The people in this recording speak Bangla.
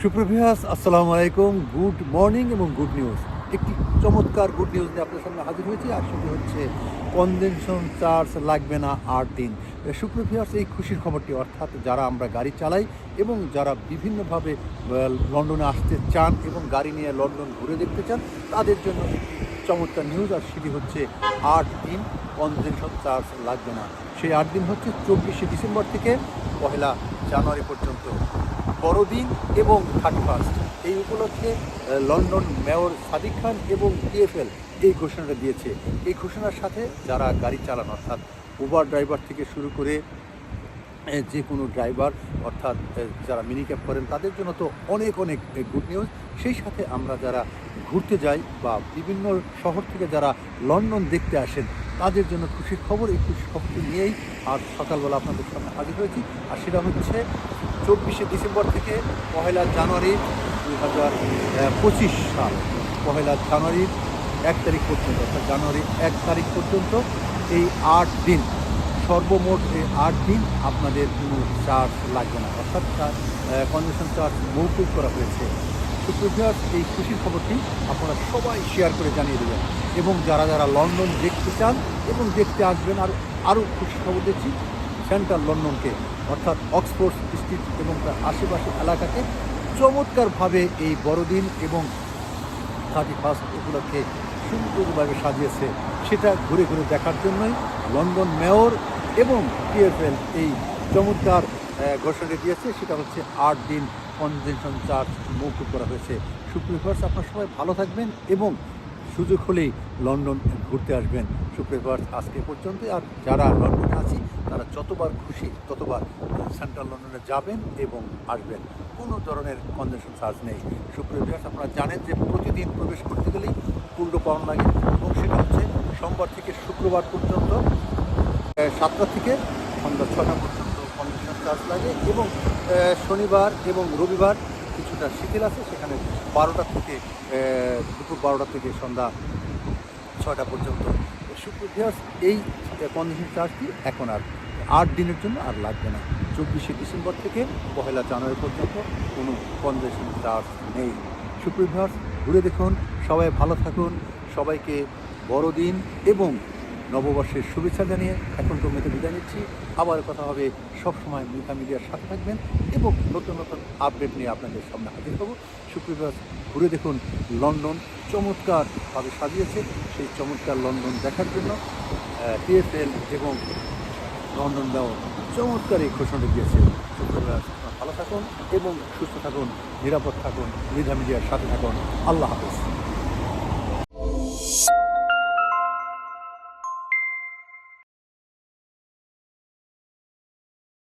সুপ্রভিয়াস আসসালামু আলাইকুম, গুড মর্নিং এবং গুড নিউজ। একটি চমৎকার গুড নিউজ নিয়ে আপনার সামনে হাজির হয়েছি। আর সেটি হচ্ছে কনভেনশন চার্জ লাগবে না 8 দিন। সুপ্রভিয়াস, এই খুশির খবরটি, অর্থাৎ যারা আমরা গাড়ি চালাই এবং যারা বিভিন্নভাবে লন্ডনে আসতে চান এবং গাড়ি নিয়ে লন্ডন ঘুরে দেখতে চান, তাদের জন্য একটি চমৎকার নিউজ। আর সেটি হচ্ছে 8 দিন কনভেনশন চার্জ লাগবে না। সেই 8 দিন হচ্ছে 24শে ডিসেম্বর থেকে 1 জানুয়ারি পর্যন্ত, বড়দিন এবং 31। এই উপলক্ষে লন্ডন মেয়র সাদিক খান এবং TfL এই ঘোষণাটা দিয়েছে। এই ঘোষণার সাথে যারা গাড়ি চালান, অর্থাৎ উবার ড্রাইভার থেকে শুরু করে যে কোনো ড্রাইভার, অর্থাৎ যারা মিনি ক্যাব করেন, তাদের জন্য তো অনেক অনেক গুড নিউজ। সেই সাথে আমরা যারা ঘুরতে যাই বা বিভিন্ন শহর থেকে যারা লন্ডন দেখতে আসেন, তাদের জন্য খুশির খবর। এই খুশির খবরটি নিয়েই আজ সকালবেলা আপনাদের সামনে হাজির হয়েছি। আর সেটা হচ্ছে 24শে ডিসেম্বর থেকে 1 জানুয়ারি 2025 সাল, 1 জানুয়ারির 1 তারিখ পর্যন্ত, অর্থাৎ জানুয়ারির 1 তারিখ পর্যন্ত এই 8 দিন, সর্বমোট এই 8 দিন আপনাদের কোনো চার্জ লাগবে না, অর্থাৎ কনভেনশন চার্জ মৌকুব করা হয়েছে। সুপ্রিয়, এই খুশির খবরটি আপনারা সবাই শেয়ার করে জানিয়ে দেবেন। এবং যারা যারা লন্ডন দেখতে চান এবং দেখতে আসবেন, আরও খুশির খবর দিচ্ছি, সেন্ট্রাল লন্ডনকে, অর্থাৎ অক্সফোর্ড স্ট্রিট এবং তার আশেপাশের এলাকাকে চমৎকারভাবে এই বড়দিন এবং 31 উপলক্ষে সুন্দরভাবে সাজিয়েছে। সেটা ঘুরে ঘুরে দেখার জন্যই লন্ডন মেয়র এবং TfL এই চমৎকার ঘোষণা দিয়েছে। সেটা হচ্ছে 8 দিন কনভেনশন চার্জ মৌকুব করা হয়েছে। সুপ্রিয় ভিউয়ার্স, আপনারা সবাই ভালো থাকবেন এবং সুযোগ হলেই লন্ডন ঘুরতে আসবেন। সুপ্রিয় ভিউয়ার্স, আজকে পর্যন্তই। আর যারা লন্ডনে আছি, তারা যতবার খুশি ততবার সেন্ট্রাল লন্ডনে যাবেন এবং আসবেন। কোনো ধরনের কনভেনশন চার্জ নেই। সুপ্রিয় ভিউয়ার্স, আপনারা জানেন যে প্রতিদিন প্রবেশ করতে গেলেই পূর্ণ পাওনা লাগে, এবং সেটা হচ্ছে সোমবার থেকে শুক্রবার পর্যন্ত 7টা থেকে সন্ধ্যা 6টা পর্যন্ত কনভেনশন চার্জ লাগে, এবং শনিবার এবং রবিবার কিছুটা শিথিল আছে, সেখানে 12টা থেকে দুপুর 12টা থেকে সন্ধ্যা 6টা পর্যন্ত। সুপ্রিয়, এই কনভেনশন চার্জটি এখন আর 8 দিনের জন্য আর লাগবে না। 24শে ডিসেম্বর থেকে 1 জানুয়ারি পর্যন্ত কোনো কনভেনশন চার্জ নেই। সুপ্রিয়, ঘুরে দেখুন, সবাই ভালো থাকুন। সবাইকে বড়দিন এবং নববর্ষের শুভেচ্ছা জানিয়ে এখন তো মেতে বিদায় নিচ্ছি। আবার কথা হবে। সবসময় মিথা মিডিয়ার সাথে থাকবেন এবং নতুন নতুন আপডেট নিয়ে আপনাদের সামনে হাজির হব। সুপ্রিয়, ঘুরে দেখুন, লন্ডন চমৎকারভাবে সাজিয়েছে। সেই চমৎকার লন্ডন দেখার জন্য TfL এবং লন্ডন মেয়র চমৎকার এই ঘোষণা দিয়েছে। সুপ্রিয়, ভালো থাকুন এবং সুস্থ থাকুন, নিরাপদ থাকুন, মিথা মিডিয়ার সাথে থাকুন। আল্লাহ হাফেজ।